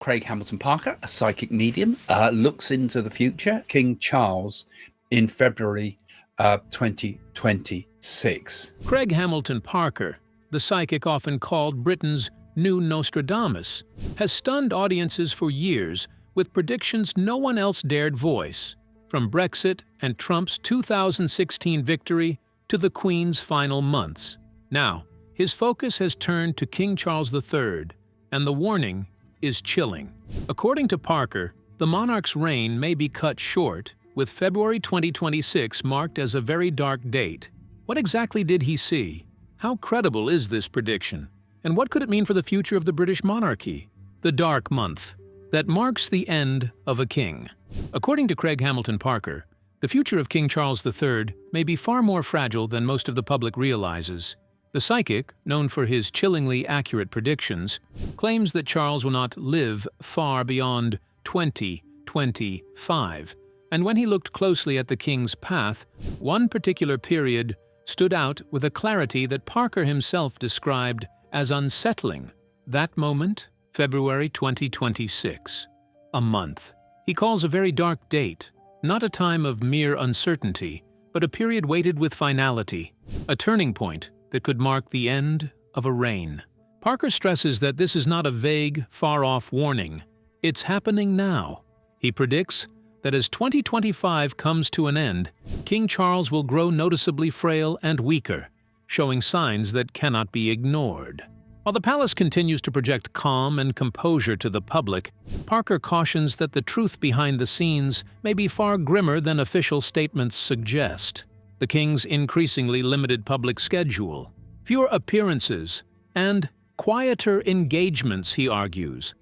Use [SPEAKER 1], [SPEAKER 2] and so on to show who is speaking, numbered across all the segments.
[SPEAKER 1] Craig Hamilton Parker, a psychic medium, looks into the future, King Charles, in February 2026.
[SPEAKER 2] Craig Hamilton Parker, the psychic often called Britain's new Nostradamus, has stunned audiences for years with predictions no one else dared voice, from Brexit and Trump's 2016 victory to the Queen's final months. Now, his focus has turned to King Charles III, and the warning is chilling. According to Parker, the monarch's reign may be cut short, with February 2026 marked as a very dark date. What exactly did he see? How credible is this prediction? And what could it mean for the future of the British monarchy? The dark month that marks the end of a king. According to Craig Hamilton Parker, the future of King Charles III may be far more fragile than most of the public realizes. The psychic, known for his chillingly accurate predictions, claims that Charles will not live far beyond 2025. And when he looked closely at the king's path, one particular period stood out with a clarity that Parker himself described as unsettling. That moment, February 2026. A month. He calls a very dark date, not a time of mere uncertainty, but a period weighted with finality, a turning point that could mark the end of a reign. Parker stresses that this is not a vague, far-off warning. It's happening now. He predicts that as 2025 comes to an end, King Charles will grow noticeably frail and weaker, showing signs that cannot be ignored. While the palace continues to project calm and composure to the public, Parker cautions that the truth behind the scenes may be far grimmer than official statements suggest. The king's increasingly limited public schedule, fewer appearances, and quieter engagements, he argues,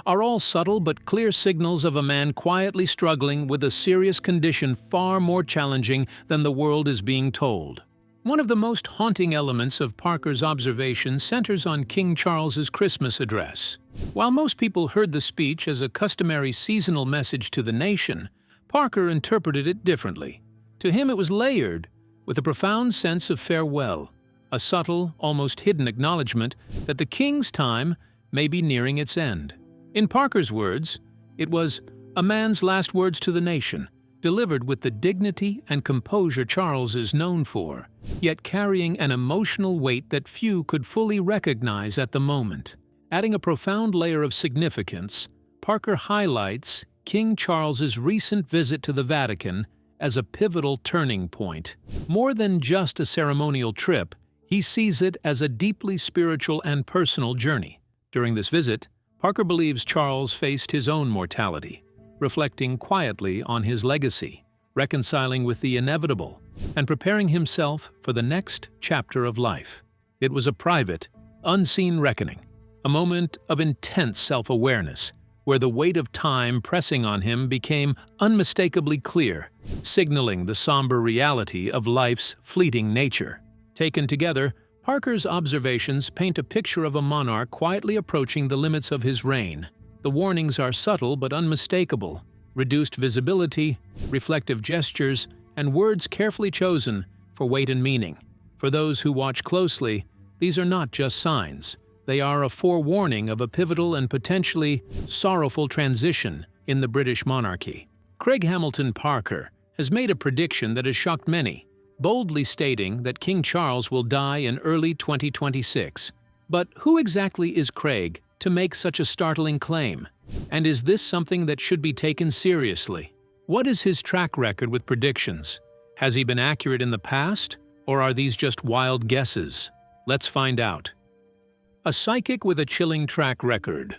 [SPEAKER 2] are all subtle but clear signals of a man quietly struggling with a serious condition far more challenging than the world is being told. One of the most haunting elements of Parker's observation centers on King Charles's Christmas address. While most people heard the speech as a customary seasonal message to the nation, Parker interpreted it differently. To him it was layered, with a profound sense of farewell, a subtle, almost hidden acknowledgement that the king's time may be nearing its end. In Parker's words, it was a man's last words to the nation, delivered with the dignity and composure Charles is known for, yet carrying an emotional weight that few could fully recognize at the moment. Adding a profound layer of significance, Parker highlights King Charles's recent visit to the Vatican as a pivotal turning point. More than just a ceremonial trip, he sees it as a deeply spiritual and personal journey. During this visit, Parker believes Charles faced his own mortality, reflecting quietly on his legacy, reconciling with the inevitable, and preparing himself for the next chapter of life. It was a private, unseen reckoning, a moment of intense self-awareness, where the weight of time pressing on him became unmistakably clear, signaling the somber reality of life's fleeting nature. Taken together, Parker's observations paint a picture of a monarch quietly approaching the limits of his reign. The warnings are subtle but unmistakable: reduced visibility, reflective gestures, and words carefully chosen for weight and meaning. For those who watch closely, these are not just signs. They are a forewarning of a pivotal and potentially sorrowful transition in the British monarchy. Craig Hamilton Parker has made a prediction that has shocked many, boldly stating that King Charles will die in early 2026. But who exactly is Craig to make such a startling claim? And is this something that should be taken seriously? What is his track record with predictions? Has he been accurate in the past, or are these just wild guesses? Let's find out. A psychic with a chilling track record.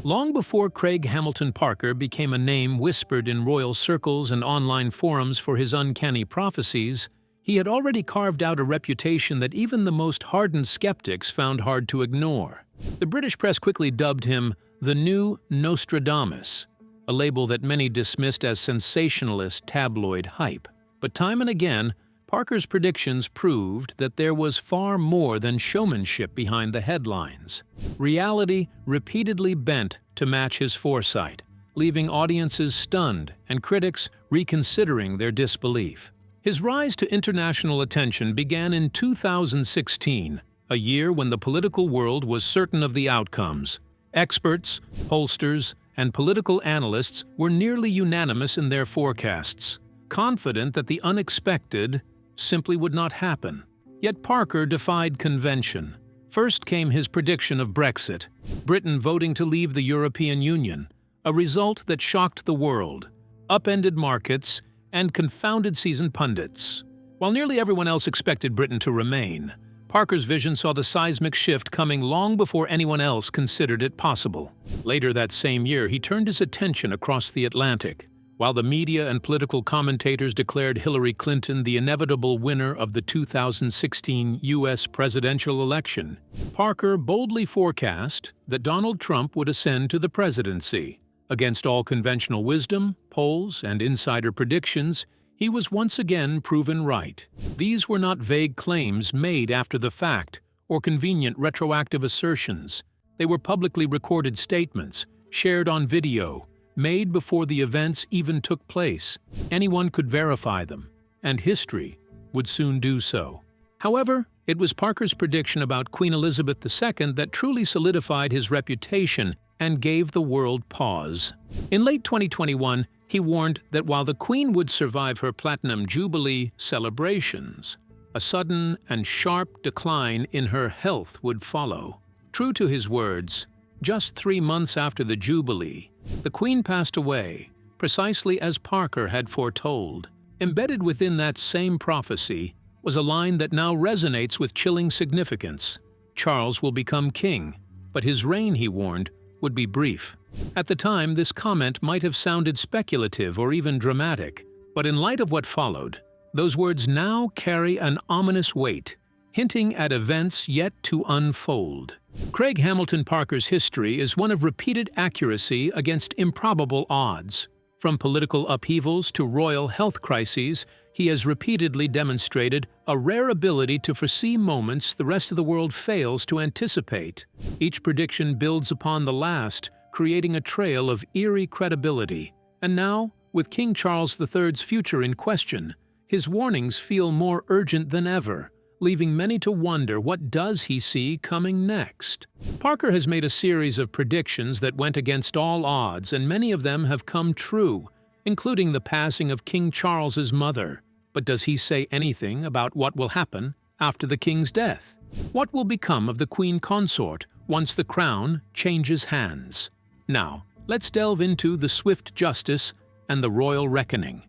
[SPEAKER 2] Long before Craig Hamilton Parker became a name whispered in royal circles and online forums for his uncanny prophecies, he had already carved out a reputation that even the most hardened skeptics found hard to ignore. The British press quickly dubbed him the new Nostradamus, a label that many dismissed as sensationalist tabloid hype. But time and again, Parker's predictions proved that there was far more than showmanship behind the headlines. Reality repeatedly bent to match his foresight, leaving audiences stunned and critics reconsidering their disbelief. His rise to international attention began in 2016, a year when the political world was certain of the outcomes. Experts, pollsters, and political analysts were nearly unanimous in their forecasts, confident that the unexpected simply would not happen. Yet Parker defied convention. First came his prediction of Brexit, Britain voting to leave the European Union, a result that shocked the world, upended markets, and confounded seasoned pundits. While nearly everyone else expected Britain to remain, Parker's vision saw the seismic shift coming long before anyone else considered it possible. Later that same year, he turned his attention across the Atlantic. While the media and political commentators declared Hillary Clinton the inevitable winner of the 2016 U.S. presidential election, Parker boldly forecast that Donald Trump would ascend to the presidency. Against all conventional wisdom, polls, and insider predictions, he was once again proven right. These were not vague claims made after the fact or convenient retroactive assertions. They were publicly recorded statements, shared on video, made before the events even took place. Anyone could verify them, and history would soon do so. However, it was Parker's prediction about Queen Elizabeth II that truly solidified his reputation and gave the world pause. In late 2021, he warned that while the Queen would survive her Platinum Jubilee celebrations, a sudden and sharp decline in her health would follow. True to his words, just 3 months after the Jubilee, the Queen passed away, precisely as Parker had foretold. Embedded within that same prophecy was a line that now resonates with chilling significance. Charles will become king, but his reign, he warned, would be brief. At the time, this comment might have sounded speculative or even dramatic, but in light of what followed, those words now carry an ominous weight, hinting at events yet to unfold. Craig Hamilton Parker's history is one of repeated accuracy against improbable odds. From political upheavals to royal health crises, he has repeatedly demonstrated a rare ability to foresee moments the rest of the world fails to anticipate. Each prediction builds upon the last, creating a trail of eerie credibility. And now, with King Charles III's future in question, his warnings feel more urgent than ever, leaving many to wonder what does he see coming next. Parker has made a series of predictions that went against all odds, and many of them have come true, including the passing of King Charles's mother. But does he say anything about what will happen after the king's death? What will become of the queen consort once the crown changes hands? Now, let's delve into the swift justice and the royal reckoning.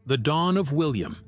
[SPEAKER 2] The dawn of William.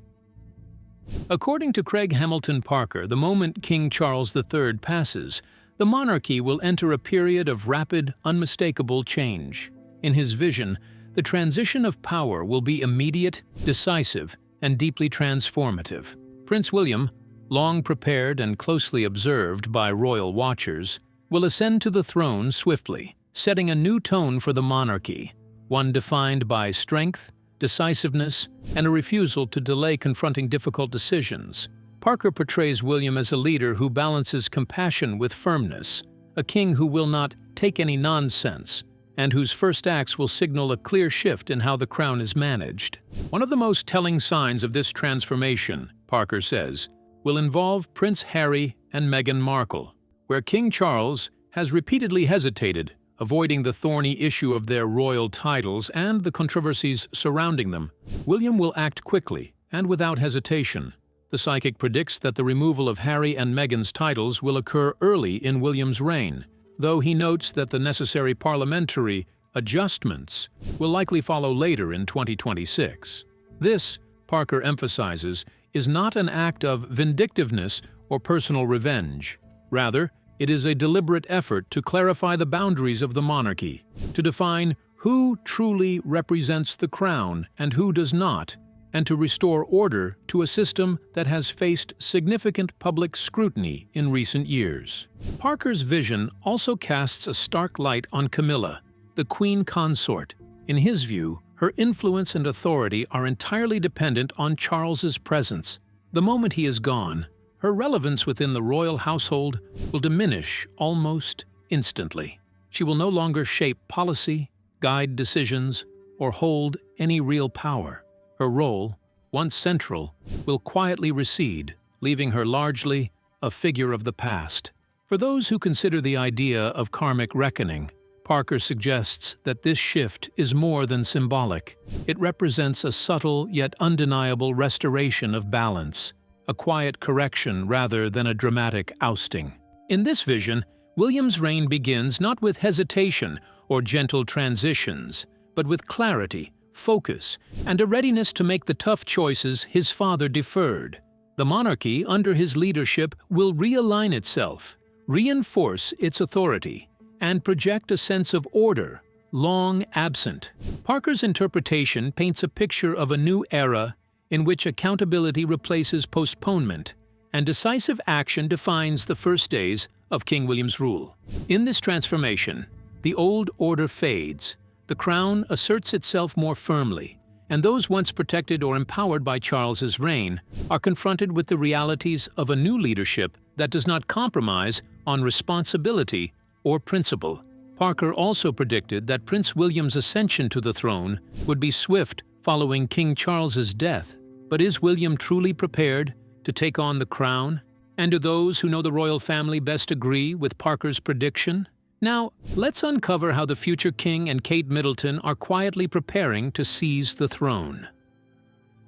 [SPEAKER 2] According to Craig Hamilton Parker, the moment King Charles III passes, the monarchy will enter a period of rapid, unmistakable change. In his vision, the transition of power will be immediate, decisive, and deeply transformative. Prince William, long prepared and closely observed by royal watchers, will ascend to the throne swiftly, setting a new tone for the monarchy, one defined by strength, decisiveness, and a refusal to delay confronting difficult decisions. Parker portrays William as a leader who balances compassion with firmness, a king who will not take any nonsense, and whose first acts will signal a clear shift in how the crown is managed. One of the most telling signs of this transformation, Parker says, will involve Prince Harry and Meghan Markle, where King Charles has repeatedly hesitated, avoiding the thorny issue of their royal titles and the controversies surrounding them. William will act quickly and without hesitation. The psychic predicts that the removal of Harry and Meghan's titles will occur early in William's reign, though he notes that the necessary parliamentary adjustments will likely follow later in 2026. This, Parker emphasizes, is not an act of vindictiveness or personal revenge. Rather, it is a deliberate effort to clarify the boundaries of the monarchy, to define who truly represents the crown and who does not, and to restore order to a system that has faced significant public scrutiny in recent years. Parker's vision also casts a stark light on Camilla, the queen consort. In his view, her influence and authority are entirely dependent on Charles's presence. The moment he is gone, her relevance within the royal household will diminish almost instantly. She will no longer shape policy, guide decisions, or hold any real power. Her role, once central, will quietly recede, leaving her largely a figure of the past. For those who consider the idea of karmic reckoning, Parker suggests that this shift is more than symbolic. It represents a subtle yet undeniable restoration of balance, a quiet correction rather than a dramatic ousting. In this vision, William's reign begins not with hesitation or gentle transitions, but with clarity, focus, and a readiness to make the tough choices his father deferred. The monarchy, under his leadership, will realign itself, reinforce its authority, and project a sense of order, long absent. Parker's interpretation paints a picture of a new era in which accountability replaces postponement, and decisive action defines the first days of King William's rule. In this transformation, the old order fades, the crown asserts itself more firmly, and those once protected or empowered by Charles's reign are confronted with the realities of a new leadership that does not compromise on responsibility or principle. Parker also predicted that Prince William's ascension to the throne would be swift following King Charles's death. But is William truly prepared to take on the crown? And do those who know the royal family best agree with Parker's prediction? Now, let's uncover how the future king and Kate Middleton are quietly preparing to seize the throne.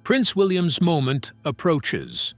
[SPEAKER 2] Prince William's moment approaches.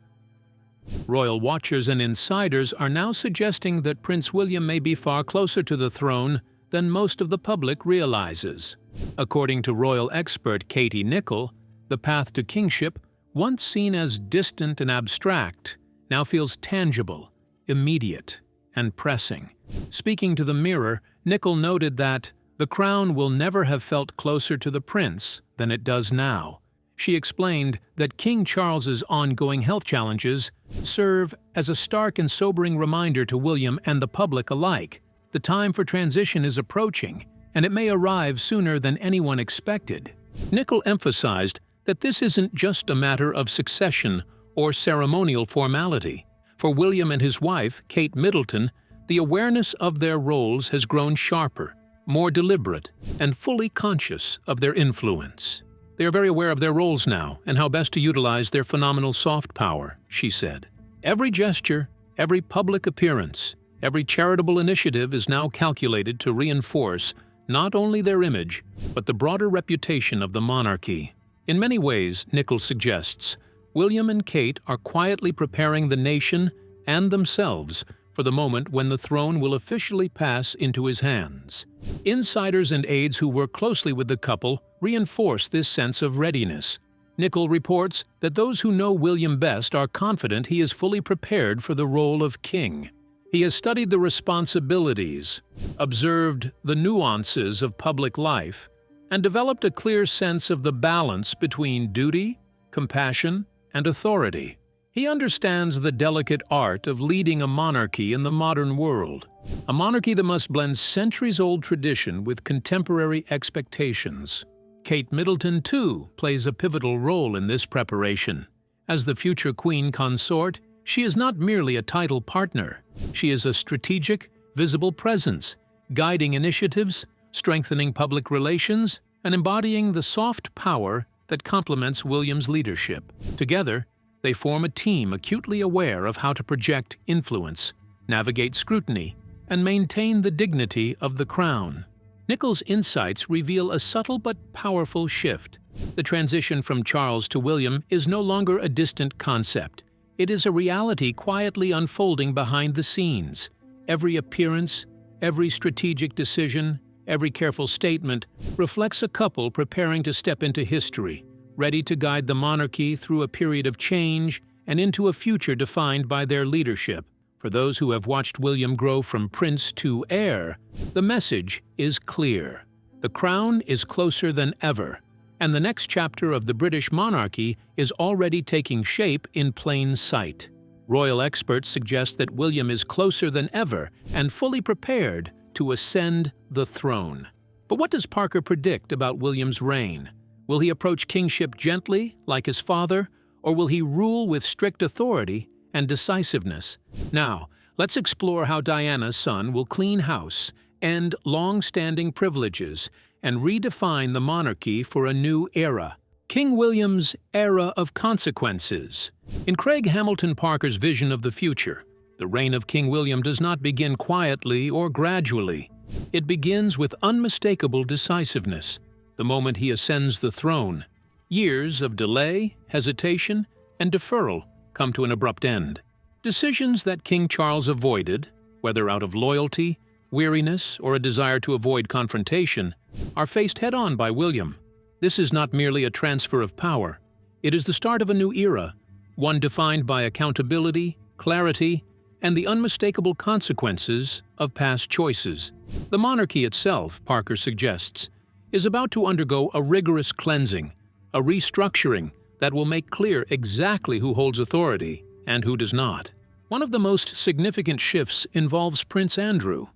[SPEAKER 2] Royal watchers and insiders are now suggesting that Prince William may be far closer to the throne than most of the public realizes. According to royal expert Katie Nicholl, the path to kingship, once seen as distant and abstract, now feels tangible, immediate, and pressing. Speaking to the Mirror, Nicholl noted that the crown will never have felt closer to the prince than it does now. She explained that King Charles's ongoing health challenges serve as a stark and sobering reminder to William and the public alike. The time for transition is approaching, and it may arrive sooner than anyone expected. Nicholl emphasized that this isn't just a matter of succession or ceremonial formality. For William and his wife, Kate Middleton, the awareness of their roles has grown sharper, more deliberate, and fully conscious of their influence. They are very aware of their roles now and how best to utilize their phenomenal soft power, she said. Every gesture, every public appearance, every charitable initiative is now calculated to reinforce not only their image, but the broader reputation of the monarchy. In many ways, Nicholl suggests, William and Kate are quietly preparing the nation and themselves for the moment when the throne will officially pass into his hands. Insiders and aides who work closely with the couple reinforce this sense of readiness. Nicholl reports that those who know William best are confident he is fully prepared for the role of king. He has studied the responsibilities, observed the nuances of public life, and developed a clear sense of the balance between duty, compassion, and authority. He understands the delicate art of leading a monarchy in the modern world, a monarchy that must blend centuries-old tradition with contemporary expectations. Kate Middleton, too, plays a pivotal role in this preparation. As the future queen consort, she is not merely a title partner. She is a strategic, visible presence, guiding initiatives, strengthening public relations, and embodying the soft power that complements William's leadership. Together, they form a team acutely aware of how to project influence, navigate scrutiny, and maintain the dignity of the crown. Nicholl's insights reveal a subtle but powerful shift. The transition from Charles to William is no longer a distant concept. It is a reality quietly unfolding behind the scenes. Every appearance, every strategic decision, every careful statement reflects a couple preparing to step into history, ready to guide the monarchy through a period of change and into a future defined by their leadership. For those who have watched William grow from prince to heir, the message is clear. The crown is closer than ever, and the next chapter of the British monarchy is already taking shape in plain sight. Royal experts suggest that William is closer than ever and fully prepared to ascend the throne. But what does Parker predict about William's reign? Will he approach kingship gently, like his father, or will he rule with strict authority and decisiveness? Now, let's explore how Diana's son will clean house, end long-standing privileges, and redefine the monarchy for a new era. King William's era of consequences. In Craig Hamilton Parker's vision of the future, The reign of King William does not begin quietly or gradually. It begins with unmistakable decisiveness, the moment he ascends the throne. Years of delay, hesitation, and deferral come to an abrupt end. Decisions that King Charles avoided, whether out of loyalty, weariness, or a desire to avoid confrontation, are faced head-on by William. This is not merely a transfer of power. It is the start of a new era, one defined by accountability, clarity, and the unmistakable consequences of past choices. The monarchy itself, Parker suggests, is about to undergo a rigorous cleansing, a restructuring that will make clear exactly who holds authority and who does not. One of the most significant shifts involves Prince Andrew.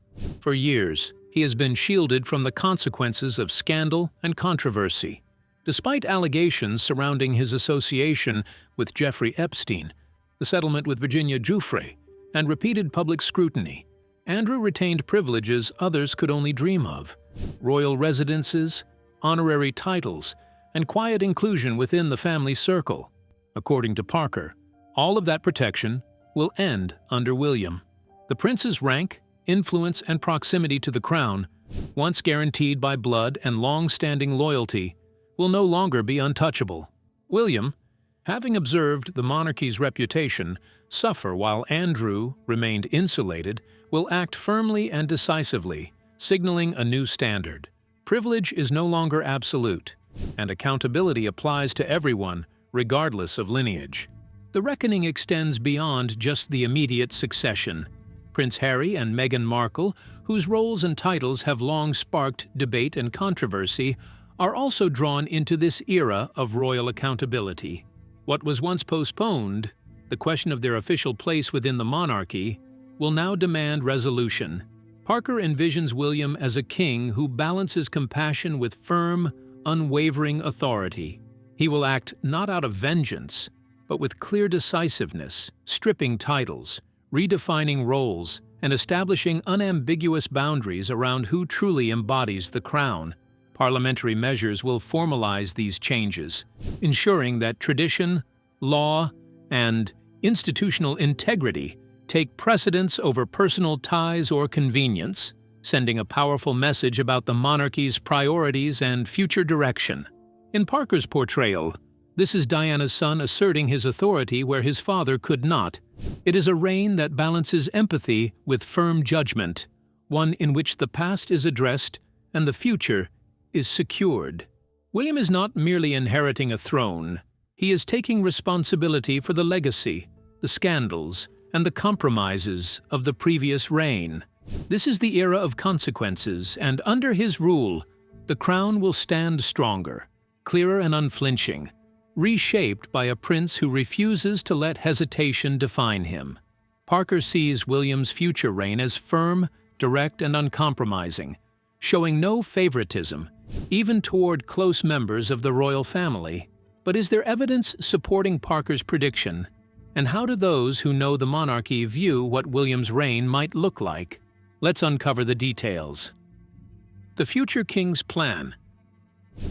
[SPEAKER 2] For years, he has been shielded from the consequences of scandal and controversy. Despite allegations surrounding his association with Jeffrey Epstein, the settlement with Virginia Giuffre, and repeated public scrutiny, Andrew retained privileges others could only dream of: royal residences, honorary titles, and quiet inclusion within the family circle. According to Parker, all of that protection will end under William. The prince's rank, influence, and proximity to the crown, once guaranteed by blood and long-standing loyalty, will no longer be untouchable. William, having observed the monarchy's reputation suffer while Andrew remained insulated, will act firmly and decisively, signaling a new standard. Privilege is no longer absolute, and accountability applies to everyone, regardless of lineage. The reckoning extends beyond just the immediate succession. Prince Harry and Meghan Markle, whose roles and titles have long sparked debate and controversy, are also drawn into this era of royal accountability. What was once postponed, the question of their official place within the monarchy, will now demand resolution. Parker envisions William as a king who balances compassion with firm, unwavering authority. He will act not out of vengeance, but with clear decisiveness, stripping titles, redefining roles, and establishing unambiguous boundaries around who truly embodies the crown. Parliamentary measures will formalize these changes, ensuring that tradition, law, and institutional integrity take precedence over personal ties or convenience, sending a powerful message about the monarchy's priorities and future direction. In Parker's portrayal, this is Diana's son asserting his authority where his father could not. It is a reign that balances empathy with firm judgment, one in which the past is addressed and the future is secured. William is not merely inheriting a throne. He is taking responsibility for the legacy, the scandals, and the compromises of the previous reign. This is the era of consequences, and under his rule, the crown will stand stronger, clearer and unflinching, reshaped by a prince who refuses to let hesitation define him. Parker sees William's future reign as firm, direct, and uncompromising, showing no favoritism, even toward close members of the royal family. But is there evidence supporting Parker's prediction? And how do those who know the monarchy view what William's reign might look like? Let's uncover the details. The future king's plan.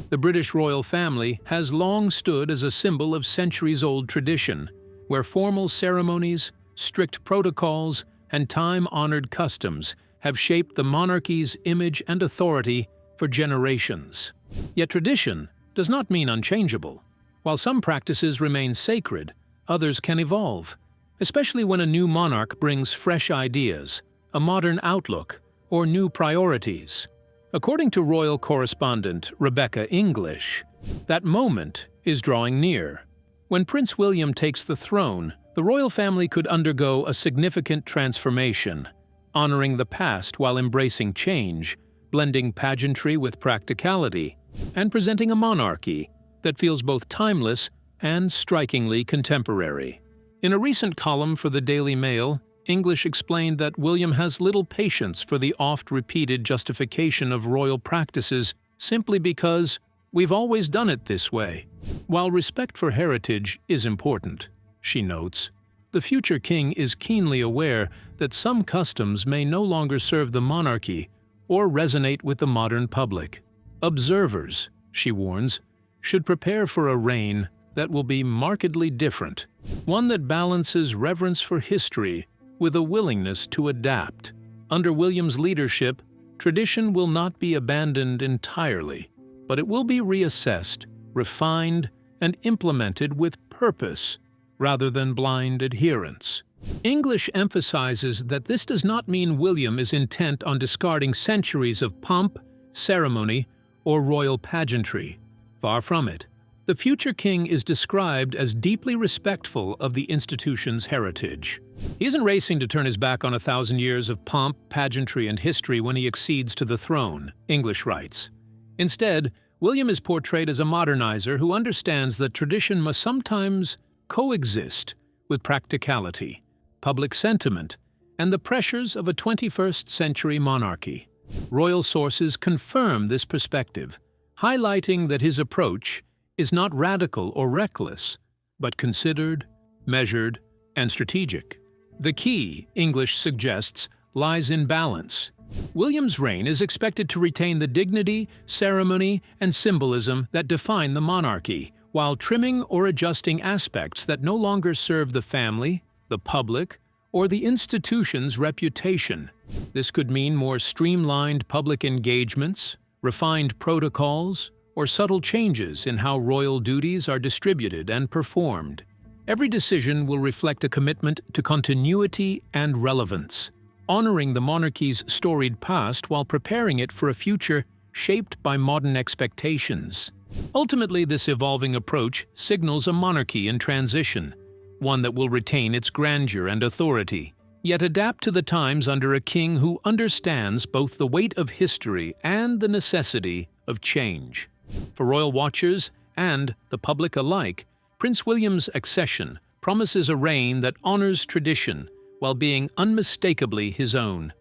[SPEAKER 2] The British royal family has long stood as a symbol of centuries-old tradition, where formal ceremonies, strict protocols, and time-honored customs have shaped the monarchy's image and authority for generations. Yet tradition does not mean unchangeable. While some practices remain sacred, others can evolve, especially when a new monarch brings fresh ideas, a modern outlook, or new priorities. According to royal correspondent Rebecca English, that moment is drawing near. When Prince William takes the throne, the royal family could undergo a significant transformation, honoring the past while embracing change, blending pageantry with practicality, and presenting a monarchy that feels both timeless and strikingly contemporary. In a recent column for the Daily Mail, English explained that William has little patience for the oft-repeated justification of royal practices simply because we've always done it this way. While respect for heritage is important, she notes, the future king is keenly aware that some customs may no longer serve the monarchy or resonate with the modern public. Observers, she warns, should prepare for a reign that will be markedly different, one that balances reverence for history with a willingness to adapt. Under William's leadership, tradition will not be abandoned entirely, but it will be reassessed, refined, and implemented with purpose, rather than blind adherence. English emphasizes that this does not mean William is intent on discarding centuries of pomp, ceremony, or royal pageantry. Far from it. The future king is described as deeply respectful of the institution's heritage. He isn't racing to turn his back on 1,000 years of pomp, pageantry, and history when he accedes to the throne, English writes. Instead, William is portrayed as a modernizer who understands that tradition must sometimes coexist with practicality, public sentiment, and the pressures of a 21st century monarchy. Royal sources confirm this perspective, highlighting that his approach is not radical or reckless, but considered, measured, and strategic. The key, English suggests, lies in balance. William's reign is expected to retain the dignity, ceremony, and symbolism that define the monarchy, while trimming or adjusting aspects that no longer serve the family, the public, or the institution's reputation. This could mean more streamlined public engagements, refined protocols, or subtle changes in how royal duties are distributed and performed. Every decision will reflect a commitment to continuity and relevance, honoring the monarchy's storied past while preparing it for a future shaped by modern expectations. Ultimately, this evolving approach signals a monarchy in transition, one that will retain its grandeur and authority, yet adapt to the times under a king who understands both the weight of history and the necessity of change. For royal watchers and the public alike, Prince William's accession promises a reign that honors tradition while being unmistakably his own,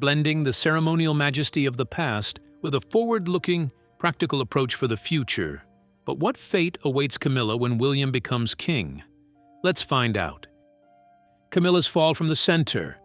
[SPEAKER 2] blending the ceremonial majesty of the past with a forward-looking, practical approach for the future. But what fate awaits Camilla when William becomes king? Let's find out. Camilla's fall from the center.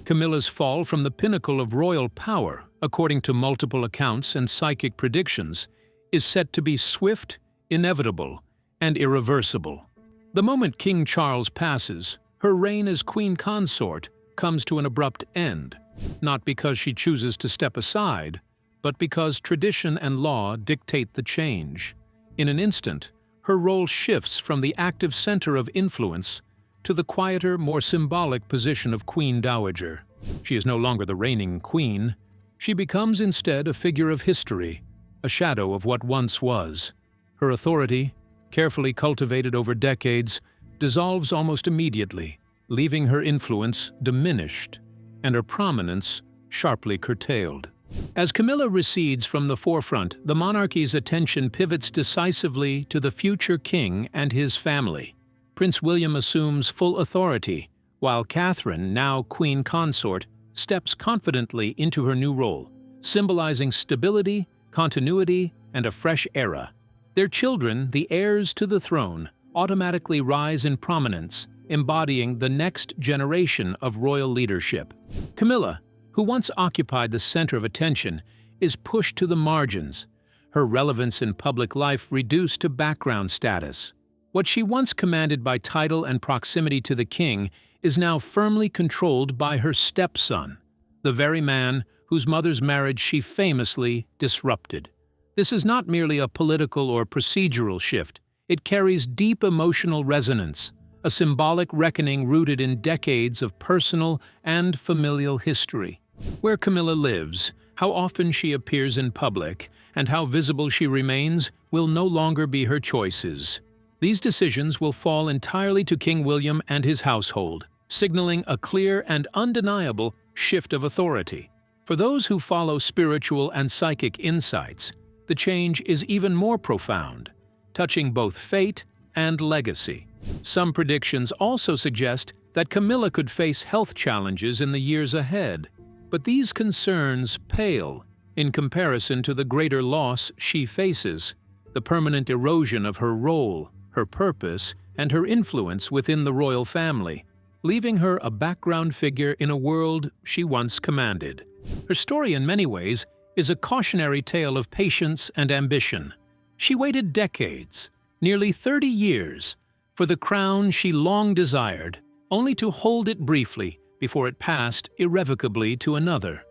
[SPEAKER 2] Camilla's fall from the pinnacle of royal power, according to multiple accounts and psychic predictions, is set to be swift, inevitable, and irreversible. The moment King Charles passes, her reign as queen consort comes to an abrupt end, not because she chooses to step aside, but because tradition and law dictate the change. In an instant, her role shifts from the active center of influence to the quieter, more symbolic position of Queen Dowager. She is no longer the reigning queen. She becomes instead a figure of history, a shadow of what once was. Her authority, carefully cultivated over decades, dissolves almost immediately, leaving her influence diminished and her prominence sharply curtailed. As Camilla recedes from the forefront, the monarchy's attention pivots decisively to the future king and his family. Prince William assumes full authority, while Catherine, now queen consort, steps confidently into her new role, symbolizing stability, continuity, and a fresh era. Their children, the heirs to the throne, automatically rise in prominence, embodying the next generation of royal leadership. Camilla, who once occupied the center of attention, is pushed to the margins, her relevance in public life reduced to background status. What she once commanded by title and proximity to the king is now firmly controlled by her stepson, the very man whose mother's marriage she famously disrupted. This is not merely a political or procedural shift. It carries deep emotional resonance, a symbolic reckoning rooted in decades of personal and familial history. Where Camilla lives, how often she appears in public, and how visible she remains will no longer be her choices. These decisions will fall entirely to King William and his household, signaling a clear and undeniable shift of authority. For those who follow spiritual and psychic insights, the change is even more profound, touching both fate and legacy. Some predictions also suggest that Camilla could face health challenges in the years ahead, but these concerns pale in comparison to the greater loss she faces, the permanent erosion of her role, her purpose, and her influence within the royal family, leaving her a background figure in a world she once commanded. Her story, in many ways, is a cautionary tale of patience and ambition. She waited decades, nearly 30 years, for the crown she long desired, only to hold it briefly before it passed irrevocably to another.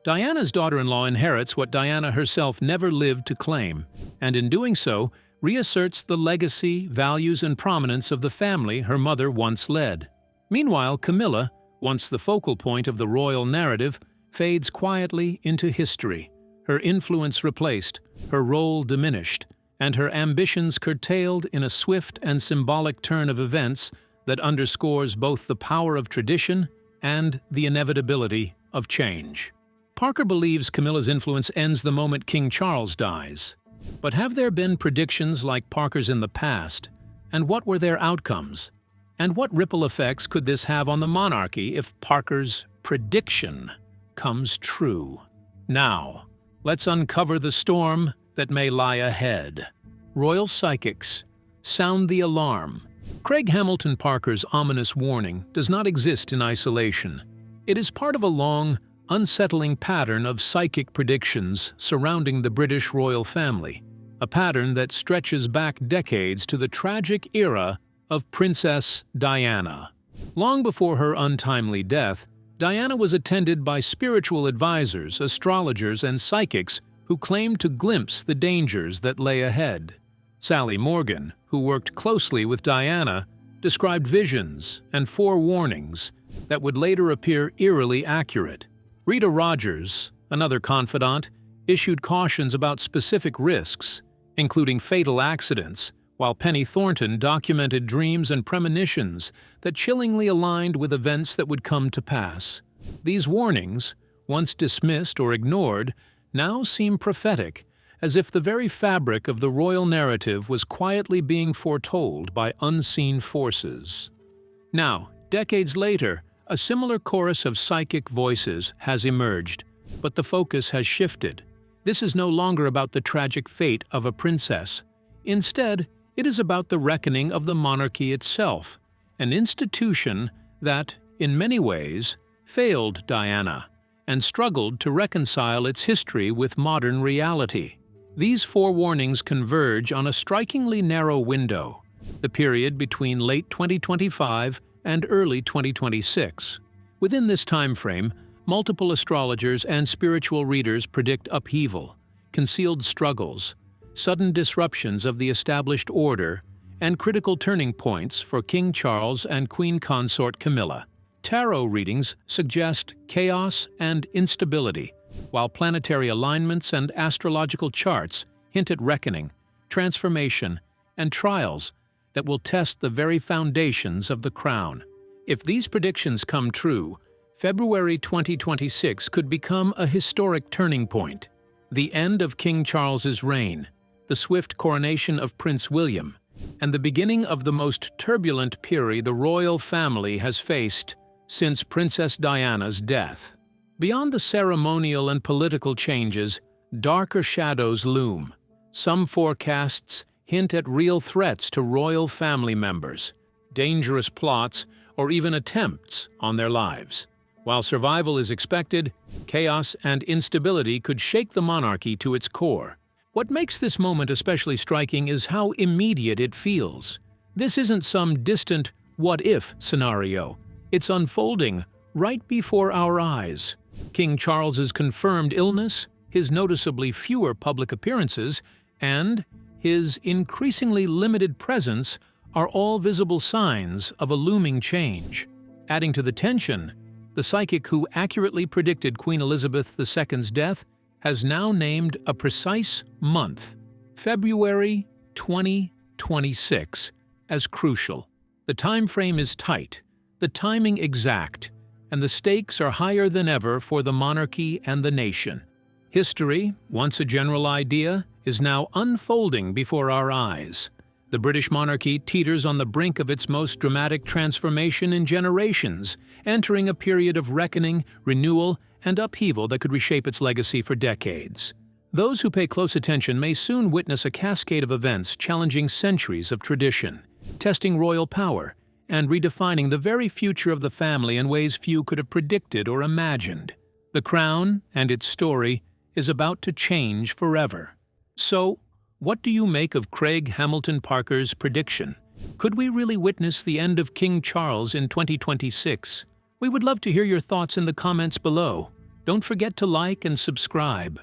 [SPEAKER 2] Diana's daughter-in-law inherits what Diana herself never lived to claim, and in doing so, reasserts the legacy, values, and prominence of the family her mother once led. Meanwhile, Camilla, once the focal point of the royal narrative, fades quietly into history, her influence replaced, her role diminished, and her ambitions curtailed in a swift and symbolic turn of events that underscores both the power of tradition and the inevitability of change. Parker believes Camilla's influence ends the moment King Charles dies. But have there been predictions like Parker's in the past? And what were their outcomes? And what ripple effects could this have on the monarchy if Parker's prediction comes true? Now, let's uncover the storm that may lie ahead. Royal psychics, sound the alarm. Craig Hamilton Parker's ominous warning does not exist in isolation. It is part of a long, unsettling pattern of psychic predictions surrounding the British royal family, a pattern that stretches back decades to the tragic era of Princess Diana. Long before her untimely death, Diana was attended by spiritual advisors, astrologers, and psychics who claimed to glimpse the dangers that lay ahead. Sally Morgan, who worked closely with Diana, described visions and forewarnings that would later appear eerily accurate. Rita Rogers, another confidant, issued cautions about specific risks, including fatal accidents, while Penny Thornton documented dreams and premonitions that chillingly aligned with events that would come to pass. These warnings, once dismissed or ignored, now seem prophetic, as if the very fabric of the royal narrative was quietly being foretold by unseen forces. Now, decades later, a similar chorus of psychic voices has emerged, but the focus has shifted. This is no longer about the tragic fate of a princess. Instead, it is about the reckoning of the monarchy itself, an institution that, in many ways, failed Diana and struggled to reconcile its history with modern reality. These forewarnings converge on a strikingly narrow window, the period between late 2025 and early 2026. Within this time frame, multiple astrologers and spiritual readers predict upheaval, concealed struggles, sudden disruptions of the established order, and critical turning points for King Charles and Queen Consort Camilla. Tarot readings suggest chaos and instability, while planetary alignments and astrological charts hint at reckoning, transformation, and trials that will test the very foundations of the crown. If these predictions come true, February 2026 could become a historic turning point. The end of King Charles's reign, the swift coronation of Prince William, and the beginning of the most turbulent period the royal family has faced since Princess Diana's death. Beyond the ceremonial and political changes, darker shadows loom. Some forecasts hint at real threats to royal family members, dangerous plots, or even attempts on their lives. While survival is expected, chaos and instability could shake the monarchy to its core. What makes this moment especially striking is how immediate it feels. This isn't some distant what-if scenario. It's unfolding right before our eyes. King Charles's confirmed illness, his noticeably fewer public appearances, and his increasingly limited presence are all visible signs of a looming change. Adding to the tension, the psychic who accurately predicted Queen Elizabeth II's death has now named a precise month, February 2026, as crucial. The time frame is tight, the timing exact, and the stakes are higher than ever for the monarchy and the nation. History, once a general idea, is now unfolding before our eyes. The British monarchy teeters on the brink of its most dramatic transformation in generations, entering a period of reckoning, renewal, and upheaval that could reshape its legacy for decades. Those who pay close attention may soon witness a cascade of events challenging centuries of tradition, testing royal power, and redefining the very future of the family in ways few could have predicted or imagined. The crown and its story is about to change forever. So, what do you make of Craig Hamilton Parker's prediction? Could we really witness the end of King Charles in 2026? We would love to hear your thoughts in the comments below. Don't forget to like and subscribe.